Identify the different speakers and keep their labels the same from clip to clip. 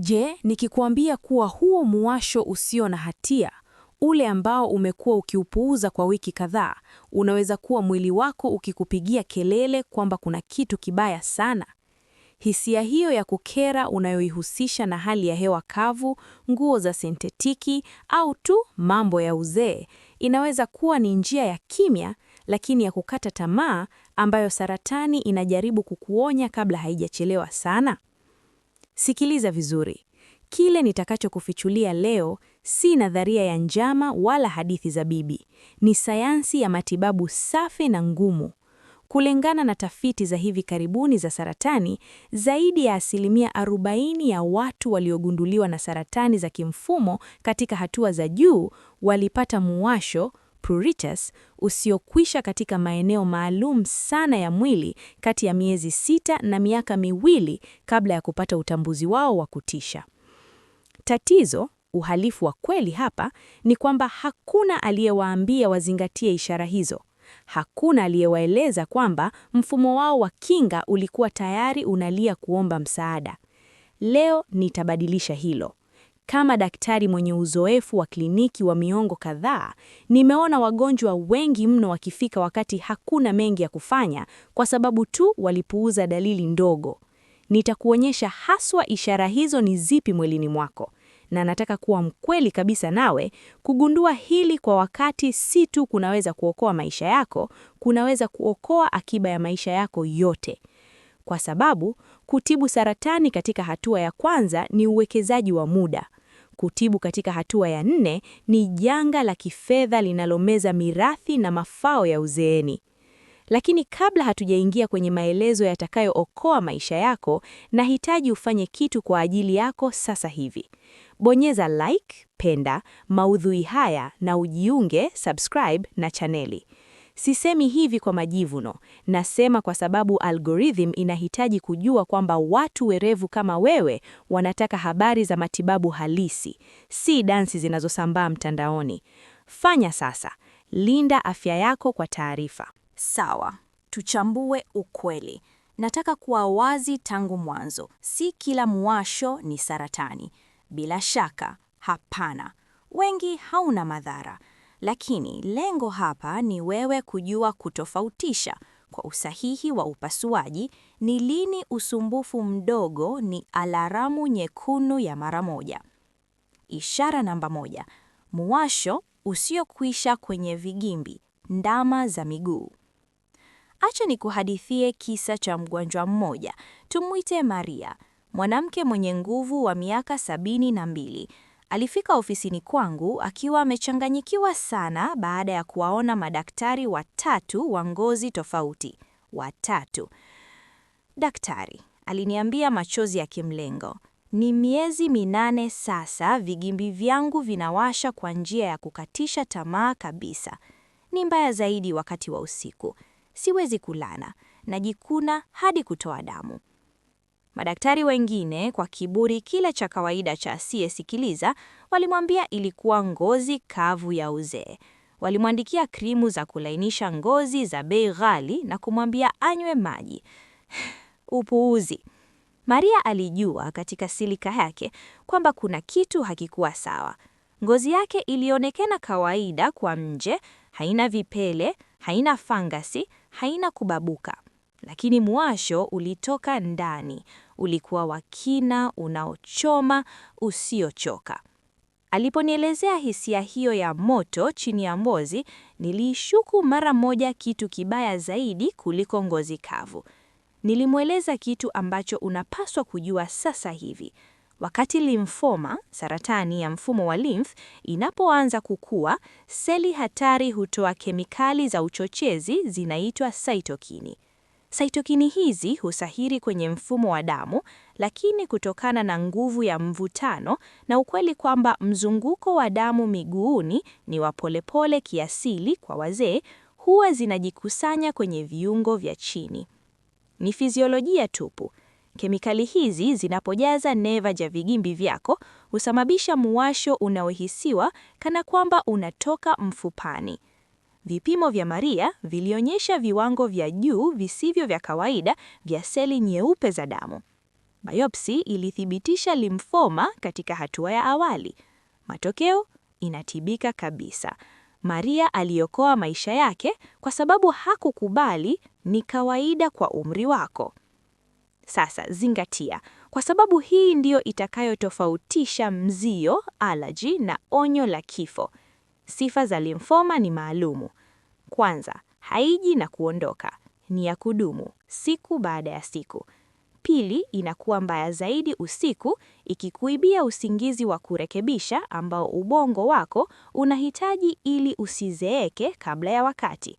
Speaker 1: Je, nikikuambia kuwa huo muwasho usio na hatia, ule ambao umekuwa ukiupuuza kwa wiki kadhaa, unaweza kuwa mwili wako ukikupigia kelele kwamba kuna kitu kibaya sana. Hisia hiyo ya kukera unayoihusisha na hali ya hewa kavu, nguo za sintetiki au tu mambo ya uzee, inaweza kuwa ni njia ya kimya lakini ya kukata tamaa ambayo saratani inajaribu kukuonya kabla haijachelewa sana. Sikiliza vizuri. Kile nitakachokufichulia leo si nadharia ya njama wala hadithi za bibi. Ni sayansi ya matibabu safi na ngumu. Kulingana na tafiti za hivi karibuni za saratani, zaidi ya 40% ya watu waliogunduliwa na saratani za kimfumo katika hatua za juu walipata muwasho pruritus usiokwisha katika maeneo maalum sana ya mwili kati ya miezi 6 na miaka 2 kabla ya kupata utambuzi wao wa kutisha. Tatizo, uhalifu wa kweli hapa, ni kwamba hakuna aliyewaambia wazingatie ishara hizo. Hakuna aliyewaeleza kwamba mfumo wao wa kinga ulikuwa tayari unalia kuomba msaada. Leo nitabadilisha hilo. Kama daktari mwenye uzoefu wa kliniki wa miongo kadhaa, nimeona wagonjwa wengi mno wakifika wakati hakuna mengi ya kufanya kwa sababu tu walipuuza dalili ndogo. Nitakuonyesha haswa ishara hizo ni zipi mwilini mwako. Na nataka kuwa mkweli kabisa nawe, kugundua hili kwa wakati si tu kunaweza kuokoa maisha yako, kunaweza kuokoa akiba ya maisha yako yote. Kwa sababu, kutibu saratani katika hatua ya kwanza ni uwekezaji wa muda. Kutibu katika hatua ya 4 ni janga la kifedha linalomeza mirathi na mafao ya uzeeni. Lakini kabla hatujaingia kwenye maelezo yatakayookoa maisha yako, nahitaji ufanye kitu kwa ajili yako sasa hivi. Bonyeza like, penda, maudhui haya na ujiunge, subscribe na chaneli. Sisemi hivi kwa majivuno, nasema kwa sababu algorithm inahitaji kujua kwamba watu werevu kama wewe wanataka habari za matibabu halisi, si dansi zinazosambaa mtandaoni. Fanya sasa, linda afya yako kwa taarifa.
Speaker 2: Sawa, tuchambue ukweli. Nataka kuwa wazi tangu mwanzo, si kila muwasho ni saratani. Bila shaka, hapana. Wengi hauna madhara. Lakini lengo hapa ni wewe kujua kutofautisha kwa usahihi wa upasuaji ni lini usumbufu mdogo ni alaramu nyekundu ya mara moja. Ishara namba 1, muwasho usiokwisha kwenye vigimbi, ndama za miguu. Acha nikuhadithie kisa cha mgonjwa mmoja, tumuite Maria, mwanamke mwenye nguvu wa miaka 72. Alifika ofisini kwangu akiwa amechanganyikiwa sana baada ya kuwaona madaktari 3 wa ngozi tofauti. 3. Daktari, aliniambia machozi ya kimlengo. Ni miezi 8 sasa vigimbi vyangu vinawasha kwa njia ya kukatisha tamaa kabisa. Ni mbaya zaidi wakati wa usiku. Siwezi kulala, najikuna hadi kutoa damu. Madaktari wengine kwa kiburi kile cha kawaida cha asiyesikiliza walimwambia ilikuwa ngozi kavu ya uzee. Walimwandikia krimu za kulainisha ngozi za bei ghali na kumwambia anywe maji. Upuuzi. Maria alijua katika silika yake kwamba kuna kitu hakikuwa sawa. Ngozi yake ilionekana kawaida kwa nje, haina vipele, haina fangasi, haina kubabuka. Lakini muwasho ulitoka ndani, ulikuwa wa kina, unaochoma, usiochoka. Aliponielezea hisia hiyo ya moto chini ya ngozi, nilishuku mara moja kitu kibaya zaidi kuliko ngozi kavu. Nilimweleza kitu ambacho unapaswa kujua sasa hivi. Wakati limfoma, saratani ya mfumo wa lymph, inapoanza kukua, seli hatari hutoa kemikali za uchochezi zinaitwa cytokini. Cytokini hizi husahiri kwenye mfumo wa damu, lakini kutokana na nguvu ya mvutano na ukweli kwamba mzunguko wa damu miguuni ni wa polepole kiasili kwa wazee, huwa zinajikusanya kwenye viungo vya chini. Ni fiziolojia tupu. Kemikali hizi zinapojaza neva za vigimbi vyako husababisha muwasho unaohisiwa kana kwamba unatoka mfupani. Vipimo vya Maria vilionyesha viwango vya juu visivyo vya kawaida vya seli nyeupe za damu. Biopsi ilithibitisha limfoma katika hatua ya awali. Matokeo, inatibika kabisa. Maria aliokoa maisha yake kwa sababu hakukubali ni kawaida kwa umri wako. Sasa zingatia, kwa sababu hii ndiyo itakayotofautisha mzio, allergy na onyo la kifo. Sifa za limfoma ni maalumu. Kwanza, haiji na kuondoka. Ni ya kudumu, siku baada ya siku. Pili, inakuwa mbaya zaidi usiku, ikikuibia usingizi wa kurekebisha ambao ubongo wako unahitaji ili usizeeke kabla ya wakati.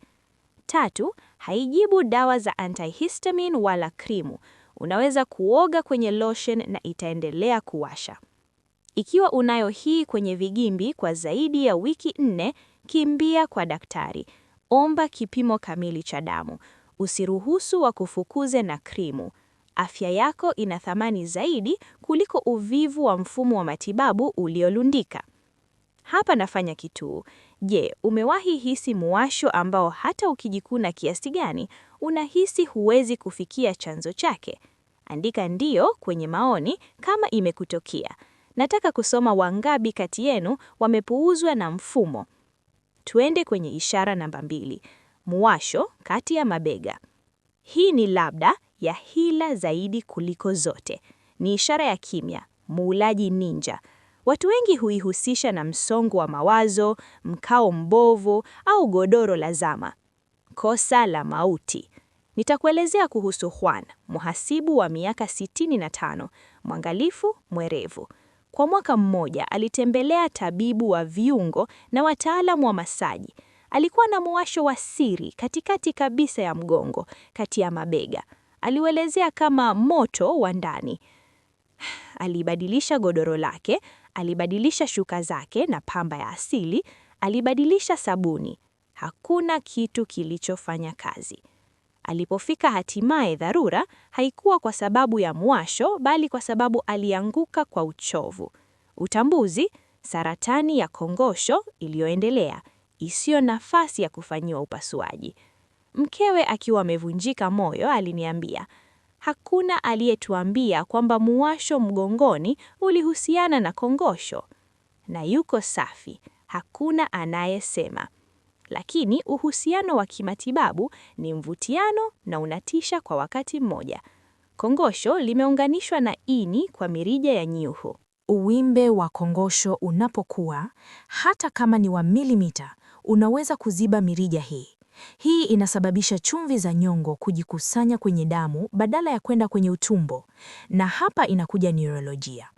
Speaker 2: Tatu, haijibu dawa za antihistamine wala krimu. Unaweza kuoga kwenye lotion na itaendelea kuwasha. Ikiwa unayo hii kwenye vigimbi kwa zaidi ya wiki 4, kimbia kwa daktari. Omba kipimo kamili cha damu. Usiruhusu wakufukuze na krimu. Afya yako ina thamani zaidi kuliko uvivu wa mfumo wa matibabu uliolundika. Hapa nafanya kitu. Je, umewahi hisi muwasho ambao hata ukijikuna kiasi gani, unahisi huwezi kufikia chanzo chake? Andika ndio kwenye maoni kama imekutokea. Nataka kusoma wangapi kati yenu wamepuuzwa na mfumo. Tuende kwenye ishara namba 2. Muwasho kati ya mabega. Hii ni labda ya hila zaidi kuliko zote. Ni ishara ya kimya, muulaji ninja. Watu wengi huihusisha na msongo wa mawazo, mkao mbovu au godoro la zama. Kosa la mauti. Nitakuelezea kuhusu Juan, mhasibu wa miaka 65, mwangalifu, mwerevu. Kwa mwaka mmoja alitembelea tabibu wa viungo na wataalamu wa masaji. Alikuwa na muwasho wa siri katikati kabisa ya mgongo, kati ya mabega. Aliuelezea kama moto wa ndani. Alibadilisha godoro lake, alibadilisha shuka zake na pamba ya asili, alibadilisha sabuni. Hakuna kitu kilichofanya kazi. Alipofika hatimaye dharura, haikuwa kwa sababu ya muwasho, bali kwa sababu alianguka kwa uchovu. Utambuzi, saratani ya kongosho iliyoendelea, isiyo nafasi ya kufanyiwa upasuaji. Mkewe akiwa amevunjika moyo aliniambia, hakuna aliyetuambia kwamba muwasho mgongoni ulihusiana na kongosho. Na yuko safi, hakuna anayesema. Lakini uhusiano wa kimatibabu ni mvutiano na unatisha kwa wakati mmoja. Kongosho limeunganishwa na ini kwa mirija ya nyuhu.
Speaker 1: Uwimbe wa kongosho unapokuwa, hata kama ni wa milimita, unaweza kuziba mirija hii. Hii inasababisha chumvi za nyongo kujikusanya kwenye damu badala ya kwenda kwenye utumbo. Na hapa inakuja neurolojia.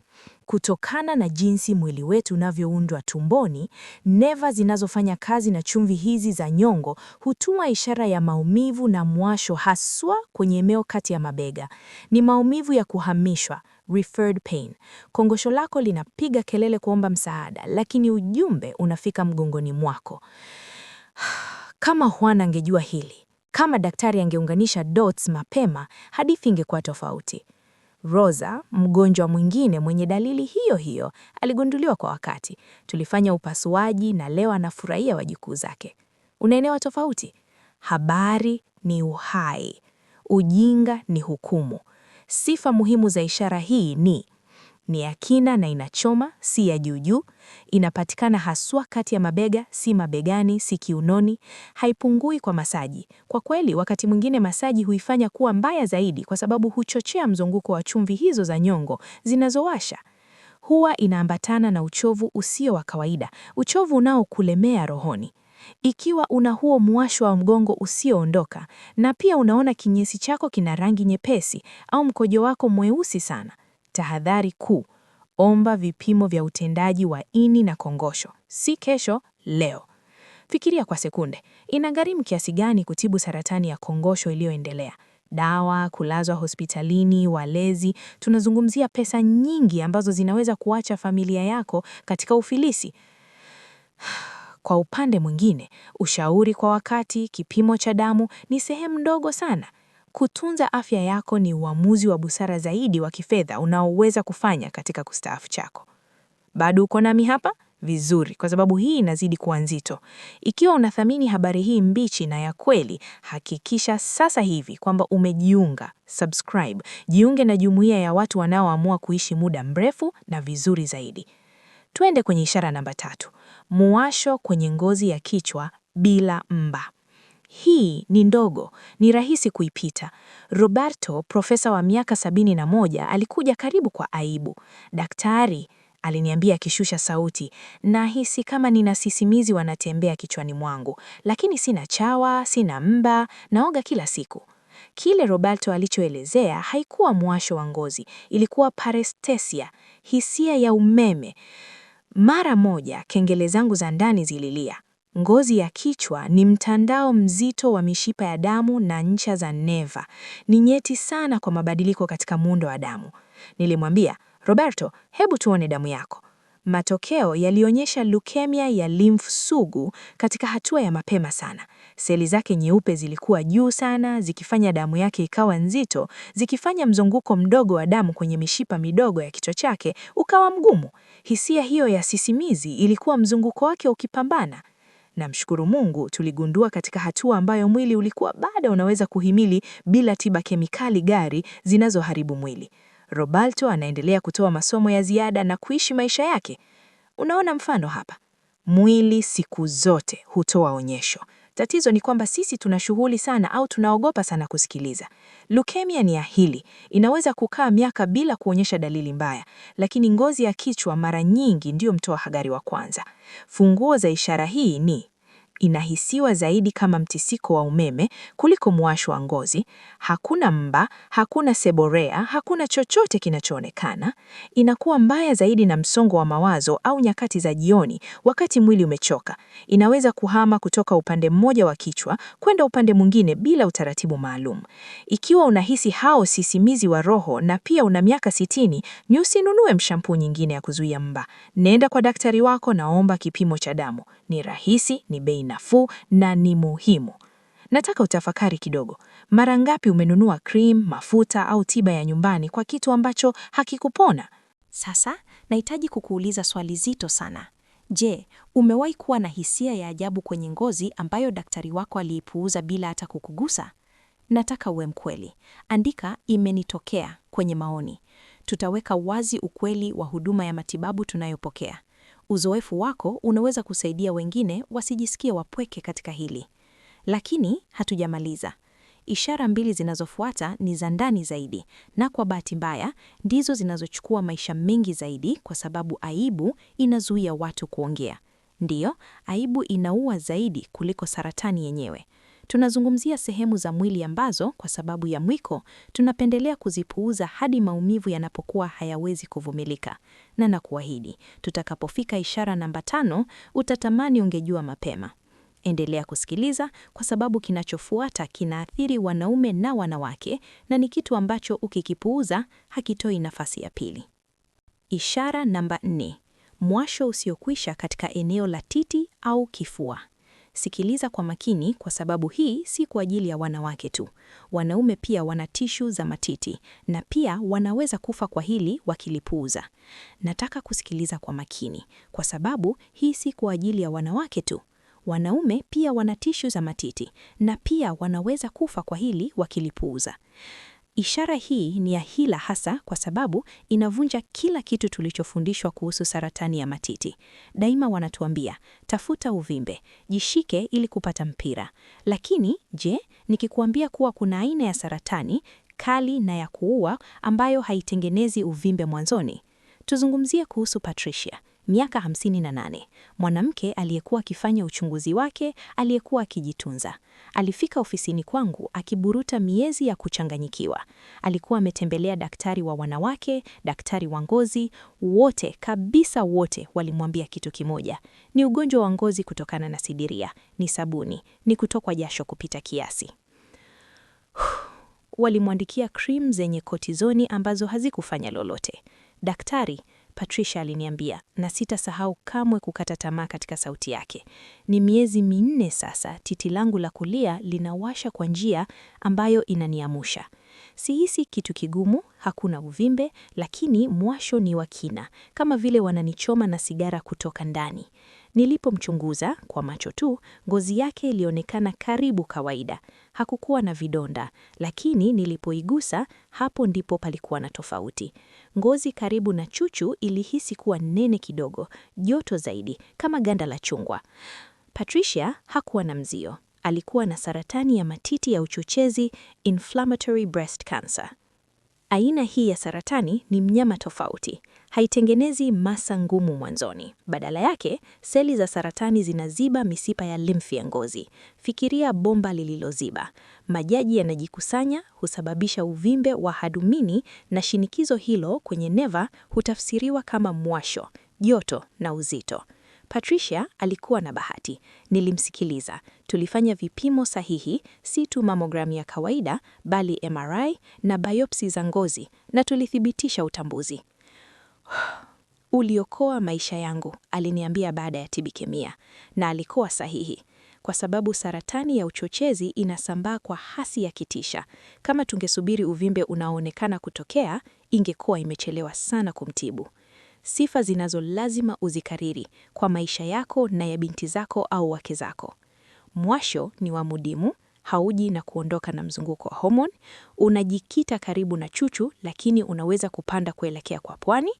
Speaker 1: Kutokana na jinsi mwili wetu unavyoundwa tumboni, neva zinazofanya kazi na chumvi hizi za nyongo hutuma ishara ya maumivu na mwasho haswa kwenye eneo kati ya mabega. Ni maumivu ya kuhamishwa, referred pain. Kongosho lako linapiga kelele kuomba msaada, lakini ujumbe unafika mgongoni mwako. Kama Juan angejua hili, kama daktari angeunganisha dots mapema, hadithi ingekuwa tofauti. Rosa, mgonjwa mwingine mwenye dalili hiyo hiyo, aligunduliwa kwa wakati. Tulifanya upasuaji na leo anafurahia wajukuu zake. Unaelewa tofauti? Habari ni uhai. Ujinga ni hukumu. Sifa muhimu za ishara hii ni ya kina na inachoma, si ya juujuu. Inapatikana haswa kati ya mabega, si mabegani, si kiunoni. Haipungui kwa masaji. Kwa kweli, wakati mwingine masaji huifanya kuwa mbaya zaidi kwa sababu huchochea mzunguko wa chumvi hizo za nyongo zinazowasha. Huwa inaambatana na uchovu usio wa kawaida, uchovu unaokulemea rohoni. Ikiwa una huo mwasho wa mgongo usioondoka na pia unaona kinyesi chako kina rangi nyepesi au mkojo wako mweusi sana, tahadhari kuu, omba vipimo vya utendaji wa ini na kongosho. Si kesho, leo. Fikiria kwa sekunde, inagharimu kiasi gani kutibu saratani ya kongosho iliyoendelea? Dawa, kulazwa hospitalini, walezi, tunazungumzia pesa nyingi ambazo zinaweza kuacha familia yako katika ufilisi. Kwa upande mwingine, ushauri kwa wakati, kipimo cha damu ni sehemu ndogo sana. Kutunza afya yako ni uamuzi wa busara zaidi wa kifedha unaoweza kufanya katika kustaafu chako. Bado uko nami hapa?
Speaker 3: Vizuri, kwa sababu hii inazidi kuwa nzito. Ikiwa unathamini habari hii mbichi na ya kweli, hakikisha sasa hivi kwamba umejiunga, subscribe, jiunge na jumuiya ya watu wanaoamua kuishi muda mrefu na vizuri zaidi. Twende kwenye ishara namba 3. Muwasho kwenye ngozi ya kichwa bila mba. Hii ni ndogo, ni rahisi kuipita. Roberto, profesa wa miaka 71, alikuja karibu kwa aibu. Daktari, aliniambia akishusha sauti, nahisi kama nina sisimizi wanatembea kichwani mwangu, lakini sina chawa, sina mba, naoga kila siku. Kile Roberto alichoelezea haikuwa muwasho wa ngozi, ilikuwa paresthesia, hisia ya umeme. Mara moja kengele zangu za ndani zililia. Ngozi ya kichwa ni mtandao mzito wa mishipa ya damu na ncha za neva. Ni nyeti sana kwa mabadiliko katika muundo wa damu. Nilimwambia, Roberto, hebu tuone damu yako. Matokeo yalionyesha leukemia ya lymph sugu katika hatua ya mapema sana. Seli zake nyeupe zilikuwa juu sana, zikifanya damu yake ikawa nzito, zikifanya mzunguko mdogo wa damu kwenye mishipa midogo ya kichwa chake ukawa mgumu. Hisia hiyo ya sisimizi ilikuwa mzunguko wake ukipambana. Namshukuru Mungu tuligundua katika hatua ambayo mwili ulikuwa bado unaweza kuhimili bila tiba kemikali gari zinazoharibu mwili. Roberto anaendelea kutoa masomo ya ziada na kuishi maisha yake. Unaona mfano hapa. Mwili siku zote hutoa onyesho. Tatizo ni kwamba sisi tuna shughuli sana au tunaogopa sana kusikiliza. Leukemia ni ahili, inaweza kukaa miaka bila kuonyesha dalili mbaya, lakini ngozi ya kichwa mara nyingi ndio mtoa habari wa kwanza. Funguo za ishara hii ni: inahisiwa zaidi kama mtisiko wa umeme kuliko muwasho wa ngozi, hakuna mba, hakuna seborea, hakuna chochote kinachoonekana, inakuwa mbaya zaidi na msongo wa mawazo au nyakati za jioni wakati mwili umechoka, inaweza kuhama kutoka upande mmoja wa kichwa kwenda upande mwingine bila utaratibu maalum. Ikiwa unahisi hao sisimizi wa roho na pia una miaka 60, ni usinunue mshampuu nyingine ya kuzuia mba. Nenda kwa daktari wako na omba kipimo cha damu. Ni rahisi, ni bei nafuu na ni muhimu. Nataka utafakari kidogo. Mara ngapi umenunua cream, mafuta au tiba ya nyumbani kwa kitu ambacho hakikupona?
Speaker 2: Sasa, nahitaji kukuuliza swali zito sana. Je, umewahi kuwa na hisia ya ajabu kwenye ngozi ambayo daktari wako aliipuuza bila hata kukugusa? Nataka uwe mkweli. Andika imenitokea kwenye maoni. Tutaweka wazi ukweli wa huduma ya matibabu tunayopokea. Uzoefu wako unaweza kusaidia wengine wasijisikie wapweke katika hili. Lakini hatujamaliza. Ishara 2 zinazofuata ni za ndani zaidi, na kwa bahati mbaya ndizo zinazochukua maisha mengi zaidi kwa sababu aibu inazuia watu kuongea. Ndiyo, aibu inaua zaidi kuliko saratani yenyewe. Tunazungumzia sehemu za mwili ambazo kwa sababu ya mwiko tunapendelea kuzipuuza hadi maumivu yanapokuwa hayawezi kuvumilika. Na nakuahidi, tutakapofika ishara namba 5 utatamani ungejua mapema. Endelea kusikiliza kwa sababu kinachofuata kinaathiri wanaume na wanawake na ni kitu ambacho ukikipuuza hakitoi nafasi ya pili. Ishara namba 4. Mwasho usiokwisha katika eneo la titi au kifua. Sikiliza kwa makini kwa sababu hii si kwa ajili ya wanawake tu. Wanaume pia wana tishu za matiti na pia wanaweza kufa kwa hili wakilipuuza. Nataka kusikiliza kwa makini kwa sababu hii si kwa ajili ya wanawake tu. Wanaume pia wana tishu za matiti na pia wanaweza kufa kwa hili wakilipuuza. Ishara hii ni ya hila hasa kwa sababu inavunja kila kitu tulichofundishwa kuhusu saratani ya matiti. Daima wanatuambia, tafuta uvimbe, jishike ili kupata mpira. Lakini, je, nikikuambia kuwa kuna aina ya saratani, kali na ya kuua ambayo haitengenezi uvimbe mwanzoni? Tuzungumzie kuhusu Patricia, miaka 58, mwanamke aliyekuwa akifanya uchunguzi wake, aliyekuwa akijitunza. Alifika ofisini kwangu akiburuta miezi ya kuchanganyikiwa. Alikuwa ametembelea daktari wa wanawake, daktari wa ngozi, wote kabisa wote walimwambia kitu kimoja. Ni ugonjwa wa ngozi kutokana na sidiria, ni sabuni, ni kutokwa jasho kupita kiasi. Walimwandikia cream zenye kotizoni ambazo hazikufanya lolote. Daktari, Patricia aliniambia, na sitasahau kamwe kukata tamaa katika sauti yake. Ni miezi 4 sasa, titi langu la kulia linawasha kwa njia ambayo inaniamusha.
Speaker 3: Sihisi kitu kigumu, hakuna uvimbe, lakini mwasho ni wa kina, kama vile wananichoma na sigara kutoka ndani. Nilipomchunguza kwa macho tu, ngozi yake ilionekana karibu kawaida. Hakukuwa na vidonda, lakini nilipoigusa, hapo ndipo palikuwa na tofauti. Ngozi karibu na chuchu ilihisi kuwa nene kidogo, joto zaidi, kama ganda la chungwa. Patricia hakuwa na mzio. Alikuwa na saratani ya matiti ya uchochezi, inflammatory breast cancer. Aina hii ya saratani ni mnyama tofauti. Haitengenezi masa ngumu mwanzoni. Badala yake, seli za saratani zinaziba mishipa ya limfi ya ngozi. Fikiria bomba lililoziba. Majimaji yanajikusanya, husababisha uvimbe wa hadumini, na shinikizo hilo kwenye neva hutafsiriwa kama mwasho, joto na uzito. Patricia alikuwa na bahati. Nilimsikiliza. Tulifanya vipimo sahihi, si tu mamogramu ya kawaida, bali MRI na biopsi za ngozi, na tulithibitisha utambuzi. Uliokoa maisha yangu, aliniambia baada ya tibikemia, na alikuwa sahihi. Kwa sababu saratani ya uchochezi inasambaa kwa hasi ya kitisha. Kama tungesubiri uvimbe unaoonekana kutokea, ingekuwa imechelewa sana kumtibu. Sifa zinazo lazima uzikariri kwa maisha yako na ya binti zako au wake zako. Mwasho ni wa mudimu, hauji na kuondoka na mzunguko wa homoni, unajikita karibu na chuchu lakini unaweza kupanda kuelekea kwa pwani,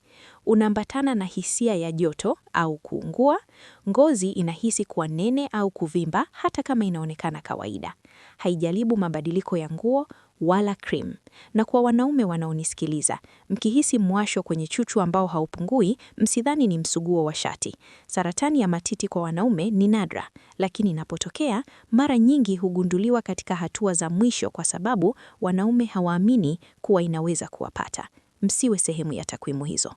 Speaker 3: unaambatana na hisia ya joto au kuungua, ngozi inahisi kuwa nene au kuvimba hata kama inaonekana kawaida. Haijalibu mabadiliko ya nguo wala cream. Na kwa wanaume wanaonisikiliza, mkihisi mwasho kwenye chuchu ambao haupungui, msidhani ni msuguo wa shati. Saratani ya matiti kwa wanaume ni nadra, lakini inapotokea mara nyingi hugunduliwa katika hatua za mwisho kwa sababu wanaume hawaamini kuwa inaweza kuwapata. Msiwe sehemu ya takwimu hizo.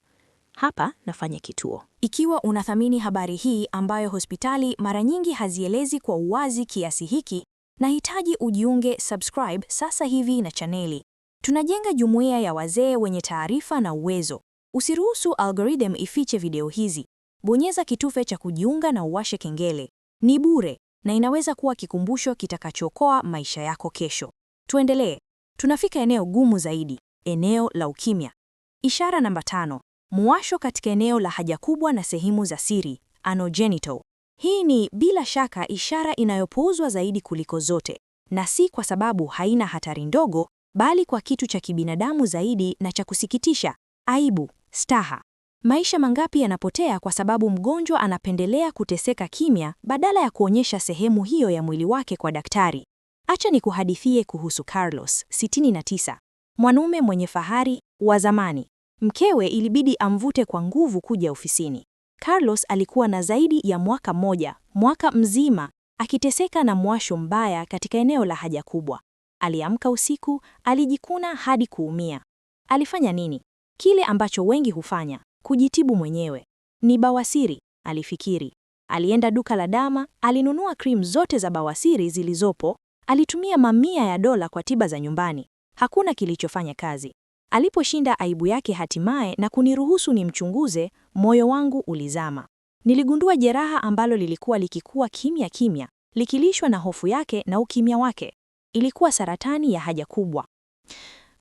Speaker 3: Hapa nafanya kituo.
Speaker 2: Ikiwa unathamini habari hii ambayo hospitali mara nyingi hazielezi kwa uwazi kiasi hiki, nahitaji ujiunge subscribe sasa hivi na chaneli. Tunajenga jumuiya ya wazee wenye taarifa na uwezo. Usiruhusu algorithm ifiche video hizi. Bonyeza kitufe cha kujiunga na uwashe kengele. Ni bure na inaweza kuwa kikumbusho kitakachookoa maisha yako kesho. Tuendelee. Tunafika eneo gumu zaidi, eneo la ukimya. Ishara namba 5. Mwasho katika eneo la haja kubwa na sehemu za siri, anogenital. Hii ni bila shaka ishara inayopuuzwa zaidi kuliko zote, na si kwa sababu haina hatari ndogo, bali kwa kitu cha kibinadamu zaidi na cha kusikitisha, aibu, staha. Maisha mangapi yanapotea kwa sababu mgonjwa anapendelea kuteseka kimya badala ya kuonyesha sehemu hiyo ya mwili wake kwa daktari. Acha nikuhadithie kuhusu Carlos, 69, mwanaume mwenye fahari wa zamani. Mkewe ilibidi amvute kwa nguvu kuja ofisini. Carlos alikuwa na zaidi ya mwaka mzima, akiteseka na mwasho mbaya katika eneo la haja kubwa. Aliamka usiku, alijikuna hadi kuumia. Alifanya nini? Kile ambacho wengi hufanya, kujitibu mwenyewe. Ni bawasiri, alifikiri. Alienda duka la dawa, alinunua cream zote za bawasiri zilizopo, alitumia mamia ya dola kwa tiba za nyumbani. Hakuna kilichofanya kazi. Aliposhinda aibu yake hatimaye na kuniruhusu nimchunguze, moyo wangu ulizama. Niligundua jeraha ambalo lilikuwa likikua kimya kimya, likilishwa na hofu yake na ukimya wake. Ilikuwa saratani ya haja kubwa.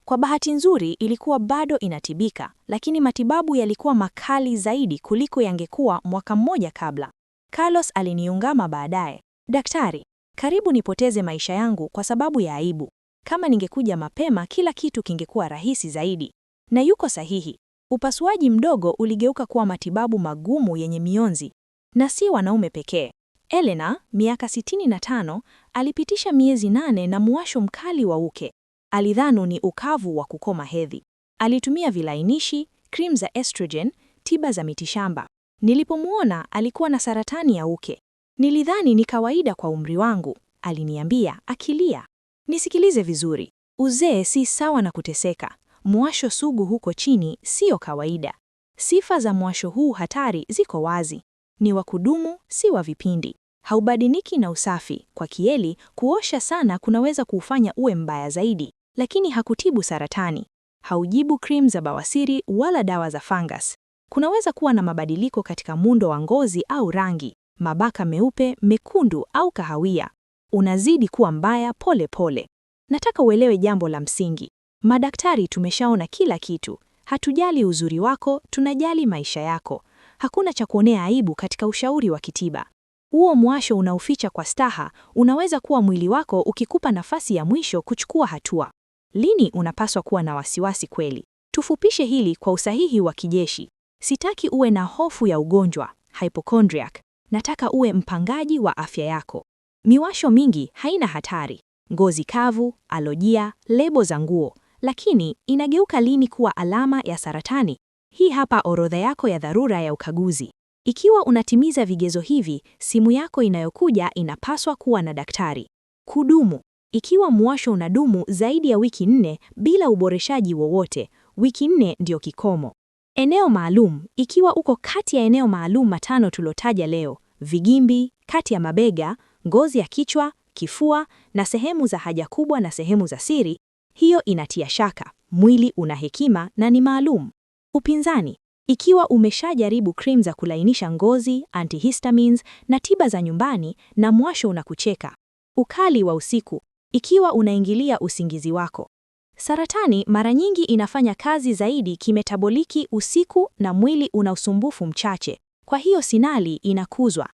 Speaker 2: Kwa bahati nzuri ilikuwa bado inatibika, lakini matibabu yalikuwa makali zaidi kuliko yangekuwa mwaka mmoja kabla. Carlos aliniungama baadaye. Daktari, karibu nipoteze maisha yangu kwa sababu ya aibu. Kama ningekuja mapema kila kitu kingekuwa rahisi zaidi. Na yuko sahihi. Upasuaji mdogo uligeuka kuwa matibabu magumu yenye mionzi. Na si wanaume pekee. Elena, miaka 65, alipitisha miezi 8 na mwasho mkali wa uke. Alidhani ni ukavu wa kukoma hedhi. Alitumia vilainishi, cream za estrogen, tiba za mitishamba. Nilipomuona alikuwa na saratani ya uke. Nilidhani ni kawaida kwa umri wangu, aliniambia akilia. Nisikilize vizuri. Uzee si sawa na kuteseka. Mwasho sugu huko chini sio kawaida. Sifa za mwasho huu hatari ziko wazi. Ni wa kudumu, si wa vipindi. Haubadiliki na usafi. Kwa kieli, kuosha sana kunaweza kufanya uwe mbaya zaidi, lakini hakutibu saratani. Haujibu cream za bawasiri wala dawa za fungus. Kunaweza kuwa na mabadiliko katika muundo wa ngozi au rangi, mabaka meupe, mekundu au kahawia. Unazidi kuwa mbaya pole pole. Nataka uelewe jambo la msingi. Madaktari tumeshaona kila kitu. Hatujali uzuri wako, tunajali maisha yako. Hakuna cha kuonea aibu katika ushauri wa kitiba. Huo mwasho unaoficha kwa staha unaweza kuwa mwili wako ukikupa nafasi ya mwisho kuchukua hatua. Lini unapaswa kuwa na wasiwasi kweli? Tufupishe hili kwa usahihi wa kijeshi. Sitaki uwe na hofu ya ugonjwa, hypochondriac. Nataka uwe mpangaji wa afya yako. Miwasho mingi haina hatari. Ngozi kavu, alojia, lebo za nguo. Lakini inageuka lini kuwa alama ya saratani? Hii hapa orodha yako ya dharura ya ukaguzi. Ikiwa unatimiza vigezo hivi, simu yako inayokuja inapaswa kuwa na daktari. Kudumu. Ikiwa mwasho unadumu zaidi ya wiki 4 bila uboreshaji wowote, wiki 4 ndio kikomo. Eneo maalum. Ikiwa uko kati ya eneo maalum matano tulotaja leo, vigimbi, kati ya mabega, ngozi ya kichwa, kifua na sehemu za haja kubwa na sehemu za siri, hiyo inatia shaka. Mwili una hekima na ni maalum. Upinzani. Ikiwa umeshajaribu cream za kulainisha ngozi, antihistamines na tiba za nyumbani na mwasho unakucheka. Ukali wa usiku. Ikiwa unaingilia usingizi wako. Saratani mara nyingi inafanya kazi zaidi kimetaboliki usiku na mwili una usumbufu mchache. Kwa hiyo sinali inakuzwa.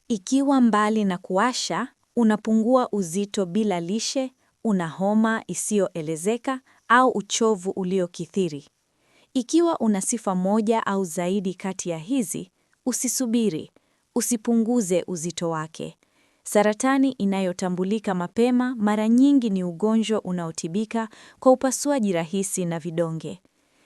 Speaker 2: Ikiwa mbali na kuwasha, unapungua uzito bila lishe, una homa isiyoelezeka au uchovu uliokithiri. Ikiwa una sifa moja au zaidi kati ya hizi, usisubiri, usipunguze uzito wake. Saratani inayotambulika mapema mara nyingi ni ugonjwa unaotibika kwa upasuaji rahisi na vidonge.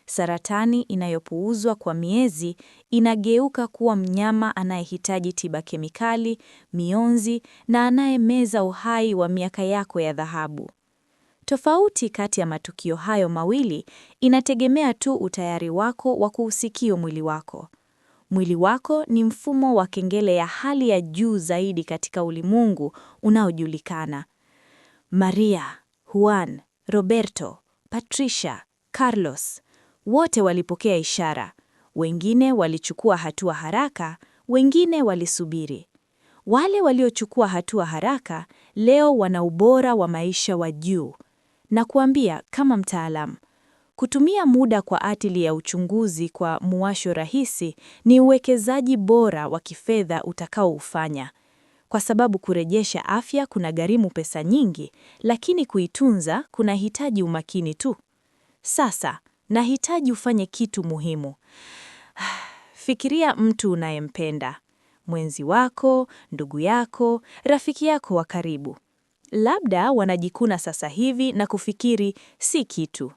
Speaker 2: Saratani inayopuuzwa kwa miezi inageuka kuwa mnyama anayehitaji tiba kemikali, mionzi na anayemeza uhai wa miaka yako ya dhahabu. Tofauti kati ya matukio hayo mawili inategemea tu utayari wako wa kuusikia mwili wako. Mwili wako ni mfumo wa kengele ya hali ya juu zaidi katika ulimwengu unaojulikana. Maria, Juan, Roberto, Patricia, Carlos, wote walipokea ishara. Wengine walichukua hatua haraka, wengine walisubiri. Wale waliochukua hatua haraka leo wana ubora wa maisha wa juu. Na kuambia kama mtaalamu, kutumia muda kwa ajili ya uchunguzi kwa mwasho rahisi ni uwekezaji bora wa kifedha utakaoufanya. Kwa sababu kurejesha afya kuna gharimu pesa nyingi, lakini kuitunza kunahitaji umakini tu. Sasa, nahitaji ufanye kitu muhimu. Fikiria mtu unayempenda. Mwenzi wako, ndugu yako, rafiki yako wa karibu. Labda wanajikuna sasa hivi na kufikiri si kitu.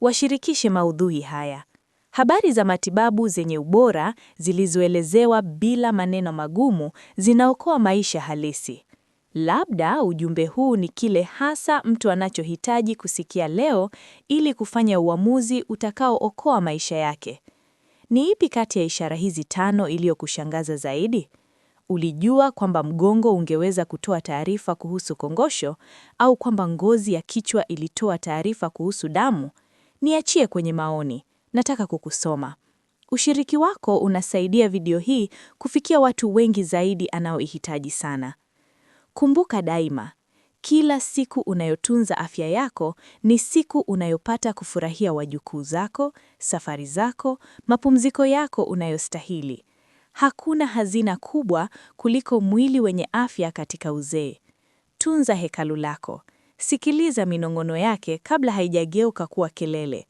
Speaker 2: Washirikishe maudhui haya. Habari za matibabu zenye ubora zilizoelezewa bila maneno magumu zinaokoa maisha halisi. Labda ujumbe huu ni kile hasa mtu anachohitaji kusikia leo ili kufanya uamuzi utakaookoa maisha yake. Ni ipi kati ya ishara hizi 5 iliyokushangaza zaidi? Ulijua kwamba mgongo ungeweza kutoa taarifa kuhusu kongosho au kwamba ngozi ya kichwa ilitoa taarifa kuhusu damu? Niachie kwenye maoni. Nataka kukusoma. Ushiriki wako unasaidia video hii kufikia watu wengi zaidi anaoihitaji sana. Kumbuka daima, kila siku unayotunza afya yako ni siku unayopata kufurahia wajukuu zako, safari zako, mapumziko yako unayostahili. Hakuna hazina kubwa kuliko mwili wenye afya katika uzee. Tunza hekalu lako. Sikiliza minong'ono yake kabla haijageuka kuwa kelele.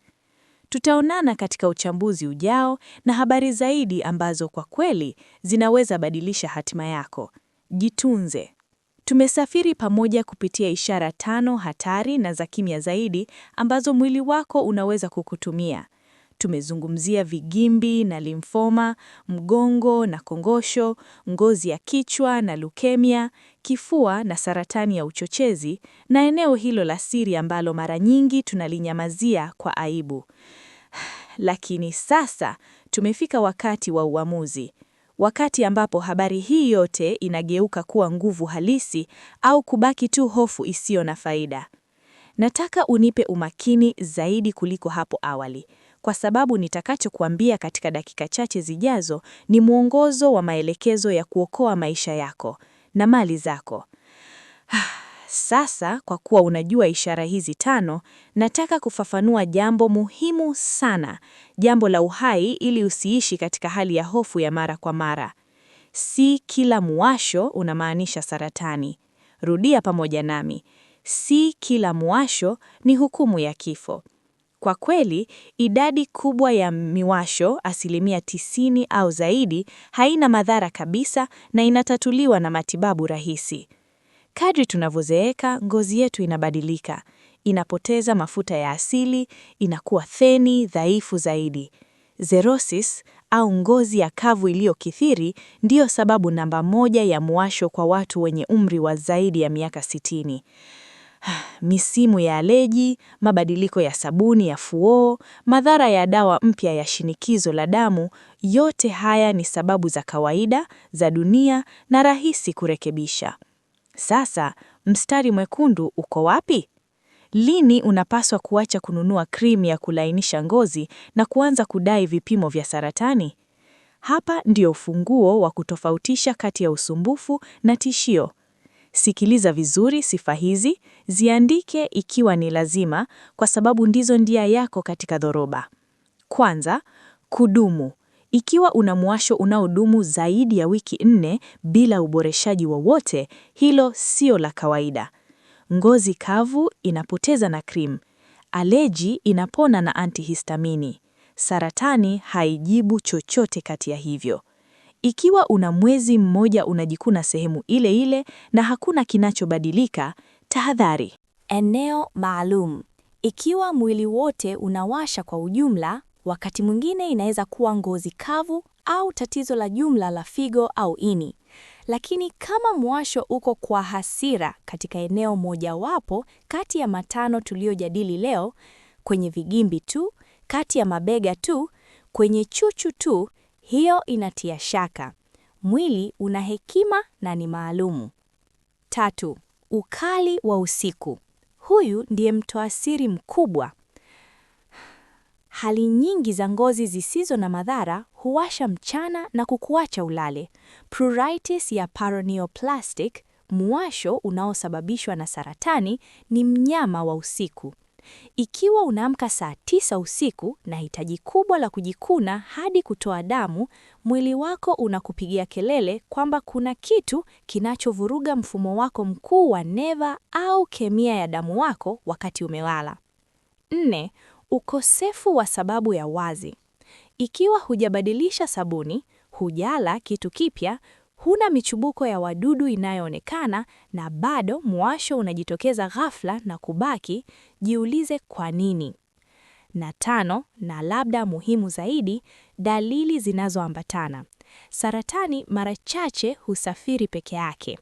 Speaker 2: Tutaonana katika uchambuzi ujao na habari zaidi ambazo kwa kweli zinaweza badilisha hatima yako. Jitunze. Tumesafiri pamoja kupitia ishara 5 hatari na za kimya zaidi ambazo mwili wako unaweza kukutumia. Tumezungumzia vigimbi na limfoma, mgongo na kongosho, ngozi ya kichwa na leukemia, kifua na saratani ya uchochezi, na eneo hilo la siri ambalo mara nyingi tunalinyamazia kwa aibu. Lakini sasa tumefika wakati wa uamuzi. Wakati ambapo habari hii yote inageuka kuwa nguvu halisi au kubaki tu hofu isiyo na faida. Nataka unipe umakini zaidi kuliko hapo awali, kwa sababu nitakachokuambia katika dakika chache zijazo ni mwongozo wa maelekezo ya kuokoa maisha yako na mali zako. Sasa kwa kuwa unajua ishara hizi 5, nataka kufafanua jambo muhimu sana, jambo la uhai, ili usiishi katika hali ya hofu ya mara kwa mara. Si kila muwasho unamaanisha saratani. Rudia pamoja nami. Si kila muwasho ni hukumu ya kifo. Kwa kweli, idadi kubwa ya miwasho, 90% au zaidi, haina madhara kabisa na inatatuliwa na matibabu rahisi. Kadri tunavyozeeka, ngozi yetu inabadilika. Inapoteza mafuta ya asili, inakuwa theni, dhaifu zaidi. Xerosis au ngozi ya kavu iliyokithiri ndiyo sababu namba 1 ya muwasho kwa watu wenye umri wa zaidi ya miaka 60. Misimu ya aleji, mabadiliko ya sabuni ya fuoo, madhara ya dawa mpya ya shinikizo la damu, yote haya ni sababu za kawaida, za dunia na rahisi kurekebisha. Sasa, mstari mwekundu uko wapi? Lini unapaswa kuacha kununua krimu ya kulainisha ngozi na kuanza kudai vipimo vya saratani? Hapa ndio ufunguo wa kutofautisha kati ya usumbufu na tishio. Sikiliza vizuri sifa hizi, ziandike ikiwa ni lazima, kwa sababu ndizo ndia yako katika dhoroba. Kwanza, kudumu. Ikiwa una muwasho unaodumu zaidi ya wiki 4 bila uboreshaji wowote, hilo sio la kawaida. Ngozi kavu inapoteza na cream. Aleji inapona na antihistamini. Saratani haijibu chochote kati ya hivyo. Ikiwa una mwezi mmoja unajikuna sehemu ile ile na hakuna kinachobadilika, tahadhari.
Speaker 1: Eneo maalum. Ikiwa mwili wote unawasha kwa ujumla, wakati mwingine inaweza kuwa ngozi kavu au tatizo la jumla la figo au ini. Lakini kama muwasho uko kwa hasira katika eneo mojawapo kati ya 5 tuliojadili leo, kwenye vigimbi tu, kati ya mabega tu, kwenye chuchu tu, hiyo inatia shaka. Mwili una hekima na ni maalumu. 3. Ukali wa usiku. Huyu ndiye mtoa siri mkubwa. Hali nyingi za ngozi zisizo na madhara huwasha mchana na kukuacha ulale. Pruritus ya paraneoplastic, muwasho unaosababishwa na saratani, ni mnyama wa usiku. Ikiwa unaamka saa 9 usiku na hitaji kubwa la kujikuna hadi kutoa damu, mwili wako unakupigia kelele kwamba kuna kitu kinachovuruga mfumo wako mkuu wa neva au kemia ya damu wako wakati umelala. 4. Ukosefu wa sababu ya wazi. Ikiwa hujabadilisha sabuni, hujala kitu kipya, huna michubuko ya wadudu inayoonekana na bado muwasho unajitokeza ghafla na kubaki, jiulize kwa nini. Na 5, na labda muhimu zaidi, dalili zinazoambatana. Saratani mara chache husafiri peke yake.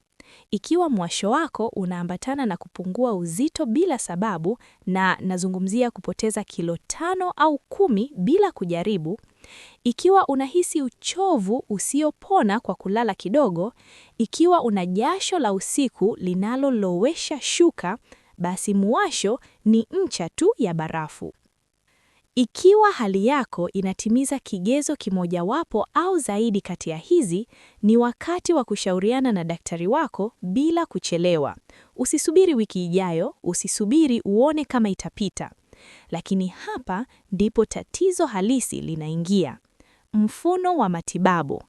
Speaker 1: Ikiwa muwasho wako unaambatana na kupungua uzito bila sababu, na nazungumzia kupoteza kilo 5 au 10 bila kujaribu, ikiwa unahisi uchovu usiopona kwa kulala kidogo, ikiwa una jasho la usiku linalolowesha shuka, basi muwasho ni ncha tu ya barafu. Ikiwa hali yako inatimiza kigezo kimojawapo au zaidi kati ya hizi, ni wakati wa kushauriana na daktari wako bila kuchelewa. Usisubiri wiki ijayo, usisubiri uone kama itapita. Lakini hapa ndipo tatizo halisi linaingia. Mfumo wa matibabu.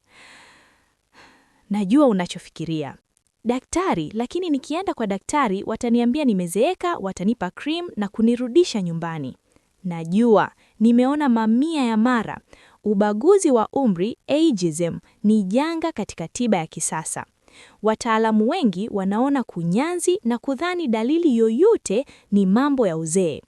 Speaker 1: Najua unachofikiria. Daktari, lakini nikienda kwa daktari wataniambia nimezeeka, watanipa cream na kunirudisha nyumbani. Najua, nimeona mamia ya mara. Ubaguzi wa umri, ageism, ni janga katika tiba ya kisasa. Wataalamu wengi wanaona kunyanzi na kudhani dalili yoyote ni mambo ya uzee.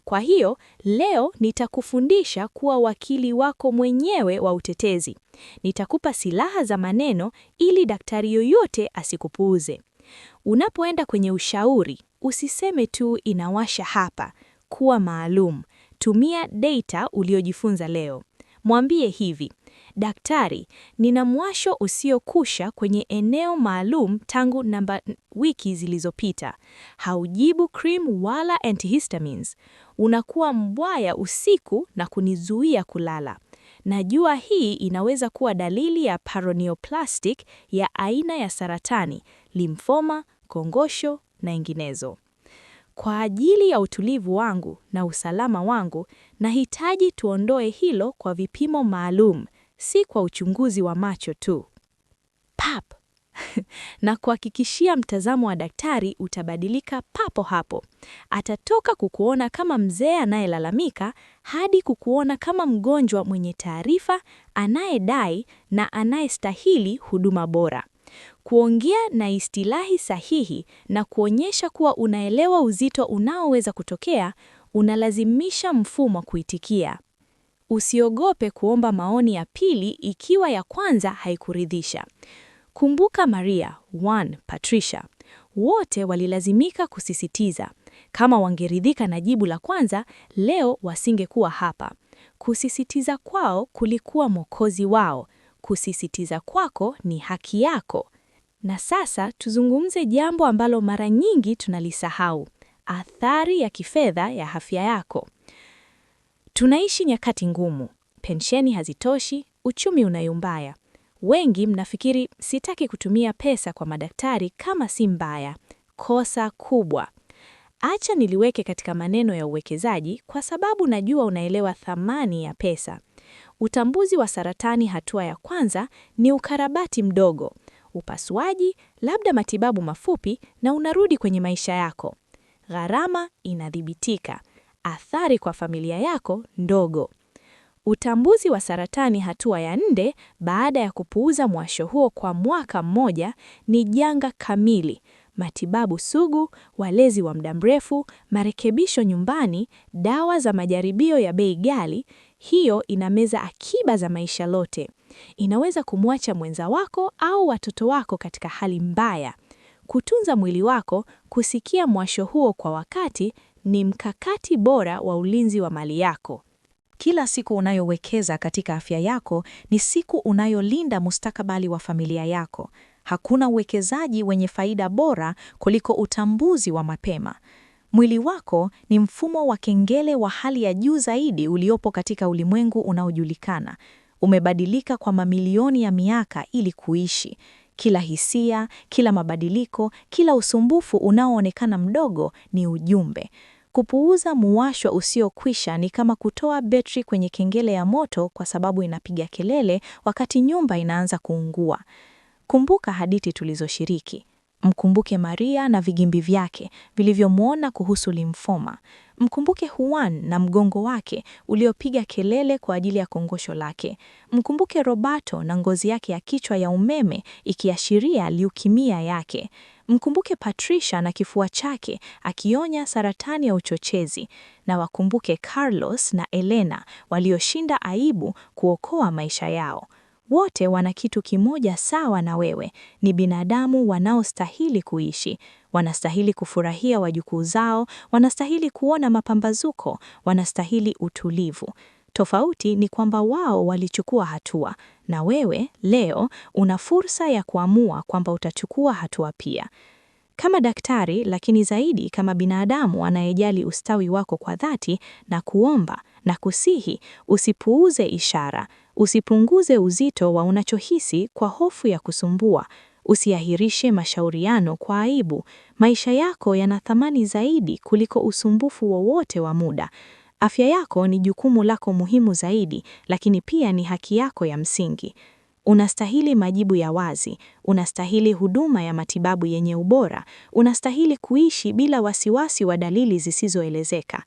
Speaker 1: Kwa hiyo, leo nitakufundisha kuwa wakili wako mwenyewe wa utetezi. Nitakupa silaha za maneno ili daktari yoyote asikupuuze. Unapoenda kwenye ushauri, usiseme tu inawasha hapa, kuwa maalum. Tumia data uliojifunza leo. Mwambie hivi: daktari, nina muwasho usiokusha kwenye eneo maalum tangu wiki zilizopita. Haujibu cream wala antihistamines. Unakuwa mbwaya usiku na kunizuia kulala. Najua hii inaweza kuwa dalili ya paraneoplastic ya aina ya saratani, limfoma, kongosho na inginezo. Kwa ajili ya utulivu wangu na usalama wangu, nahitaji tuondoe hilo kwa vipimo maalum, si kwa uchunguzi wa macho tu. Pap! Na kuhakikishia mtazamo wa daktari utabadilika papo hapo. Atatoka kukuona kama mzee anayelalamika hadi kukuona kama mgonjwa mwenye taarifa, anayedai na anayestahili huduma bora. Kuongea na istilahi sahihi na kuonyesha kuwa unaelewa uzito unaoweza kutokea, unalazimisha mfumo kuitikia. Usiogope kuomba maoni ya pili ikiwa ya kwanza haikuridhisha. Kumbuka Maria, Juan, Patricia. Wote walilazimika kusisitiza. Kama wangeridhika na jibu la kwanza, leo wasingekuwa hapa. Kusisitiza kwao kulikuwa mwokozi wao. Kusisitiza kwako ni haki yako. Na sasa tuzungumze jambo ambalo mara nyingi tunalisahau. Athari ya kifedha ya afya yako. Tunaishi nyakati ngumu. Pensheni hazitoshi, uchumi unayumbaya. Wengi mnafikiri sitaki kutumia pesa kwa madaktari kama si mbaya. Kosa kubwa. Acha niliweke katika maneno ya uwekezaji kwa sababu najua unaelewa thamani ya pesa. Utambuzi wa saratani hatua ya kwanza ni ukarabati mdogo. Upasuaji, labda matibabu mafupi na unarudi kwenye maisha yako. Gharama inadhibitika. Athari kwa familia yako ndogo. Utambuzi wa saratani hatua ya 4 baada ya kupuuza mwasho huo kwa mwaka mmoja ni janga kamili. Matibabu sugu, walezi wa muda mrefu, marekebisho nyumbani, dawa za majaribio ya bei ghali, hiyo inameza akiba za maisha lote. Inaweza kumwacha mwenza wako au watoto wako katika hali mbaya. Kutunza mwili wako, kusikia mwasho huo kwa wakati ni mkakati bora wa ulinzi wa mali yako.
Speaker 4: Kila siku unayowekeza katika afya yako ni siku unayolinda mustakabali wa familia yako. Hakuna uwekezaji wenye faida bora kuliko utambuzi wa mapema. Mwili wako ni mfumo wa kengele wa hali ya juu zaidi uliopo katika ulimwengu unaojulikana. Umebadilika kwa mamilioni ya miaka ili kuishi. Kila hisia, kila mabadiliko, kila usumbufu unaoonekana mdogo ni ujumbe. Kupuuza muwasho usiokwisha ni kama kutoa betri kwenye kengele ya moto kwa sababu inapiga kelele wakati nyumba inaanza kuungua. Kumbuka hadithi tulizoshiriki. Mkumbuke Maria na vigimbi vyake vilivyomwona kuhusu limfoma. Mkumbuke Juan na mgongo wake uliopiga kelele kwa ajili ya kongosho lake. Mkumbuke Roberto na ngozi yake ya kichwa ya umeme ikiashiria leukemia yake. Mkumbuke Patricia na kifua chake akionya saratani ya uchochezi. Na wakumbuke Carlos na Elena walioshinda aibu kuokoa maisha yao. Wote wana kitu kimoja sawa na wewe, ni binadamu wanaostahili kuishi, wanastahili kufurahia wajukuu zao, wanastahili kuona mapambazuko, wanastahili utulivu. Tofauti ni kwamba wao walichukua hatua, na wewe leo una fursa ya kuamua kwamba utachukua hatua pia. Kama daktari, lakini zaidi kama binadamu anayejali ustawi wako kwa dhati, na kuomba na kusihi, usipuuze ishara, usipunguze uzito wa unachohisi kwa hofu ya kusumbua, usiahirishe mashauriano kwa aibu. Maisha yako yana thamani zaidi kuliko usumbufu wowote wa muda. Afya yako ni jukumu lako muhimu zaidi, lakini pia ni haki yako ya msingi. Unastahili majibu ya wazi, unastahili huduma ya matibabu yenye ubora, unastahili kuishi bila wasiwasi wa dalili zisizoelezeka.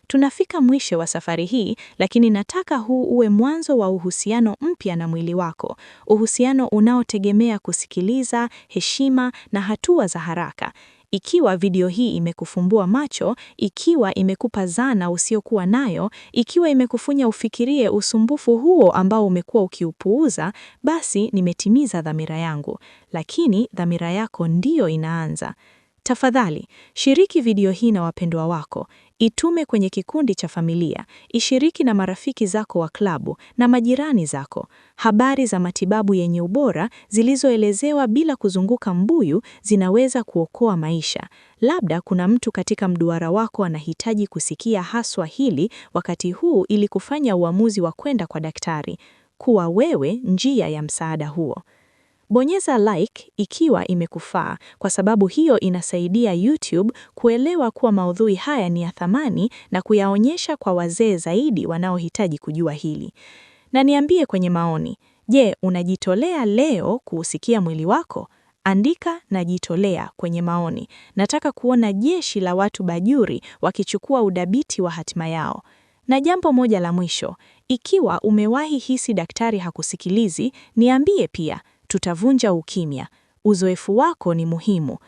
Speaker 4: Tunafika mwisho wa safari hii, lakini nataka huu uwe mwanzo wa uhusiano mpya na mwili wako, uhusiano unaotegemea kusikiliza, heshima na hatua za haraka. Ikiwa video hii imekufumbua macho, ikiwa imekupa zana usiokuwa nayo, ikiwa imekufunya ufikirie usumbufu huo ambao umekuwa ukiupuuza, basi nimetimiza dhamira yangu. Lakini dhamira yako ndiyo inaanza. Tafadhali, shiriki video hii na wapendwa wako, itume kwenye kikundi cha familia, ishiriki na marafiki zako wa klabu na majirani zako. Habari za matibabu yenye ubora zilizoelezewa bila kuzunguka mbuyu zinaweza kuokoa maisha. Labda kuna mtu katika mduara wako anahitaji kusikia haswa hili wakati huu ili kufanya uamuzi wa kwenda kwa daktari. Kuwa wewe njia ya msaada huo.
Speaker 3: Bonyeza like ikiwa imekufaa, kwa sababu hiyo inasaidia YouTube kuelewa kuwa maudhui haya ni ya thamani na kuyaonyesha kwa wazee zaidi wanaohitaji kujua hili. Na niambie kwenye maoni, je, unajitolea leo kuusikia mwili wako? Andika najitolea kwenye maoni. Nataka kuona jeshi la watu bajuri wakichukua udhibiti wa hatima yao. Na jambo moja la mwisho, ikiwa umewahi hisi daktari hakusikilizi, niambie pia, tutavunja ukimya. Uzoefu wako ni muhimu.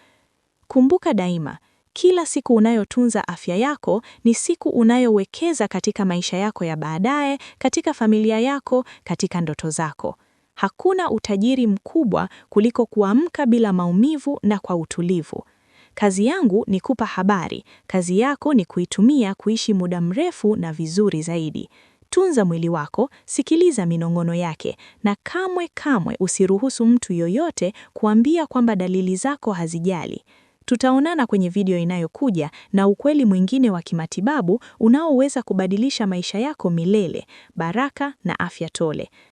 Speaker 3: Kumbuka daima, kila siku unayotunza afya yako ni siku unayowekeza katika maisha yako ya baadaye, katika familia yako, katika ndoto zako. Hakuna utajiri mkubwa kuliko kuamka bila maumivu na kwa utulivu. Kazi yangu ni kupa habari, kazi yako ni kuitumia kuishi muda mrefu na vizuri zaidi. Tunza mwili wako, sikiliza minong'ono yake, na kamwe usiruhusu mtu yoyote kuambia kwamba dalili zako hazijali. Tutaonana kwenye video inayokuja na ukweli mwingine wa kimatibabu unaoweza kubadilisha maisha yako milele. Baraka na afya tele.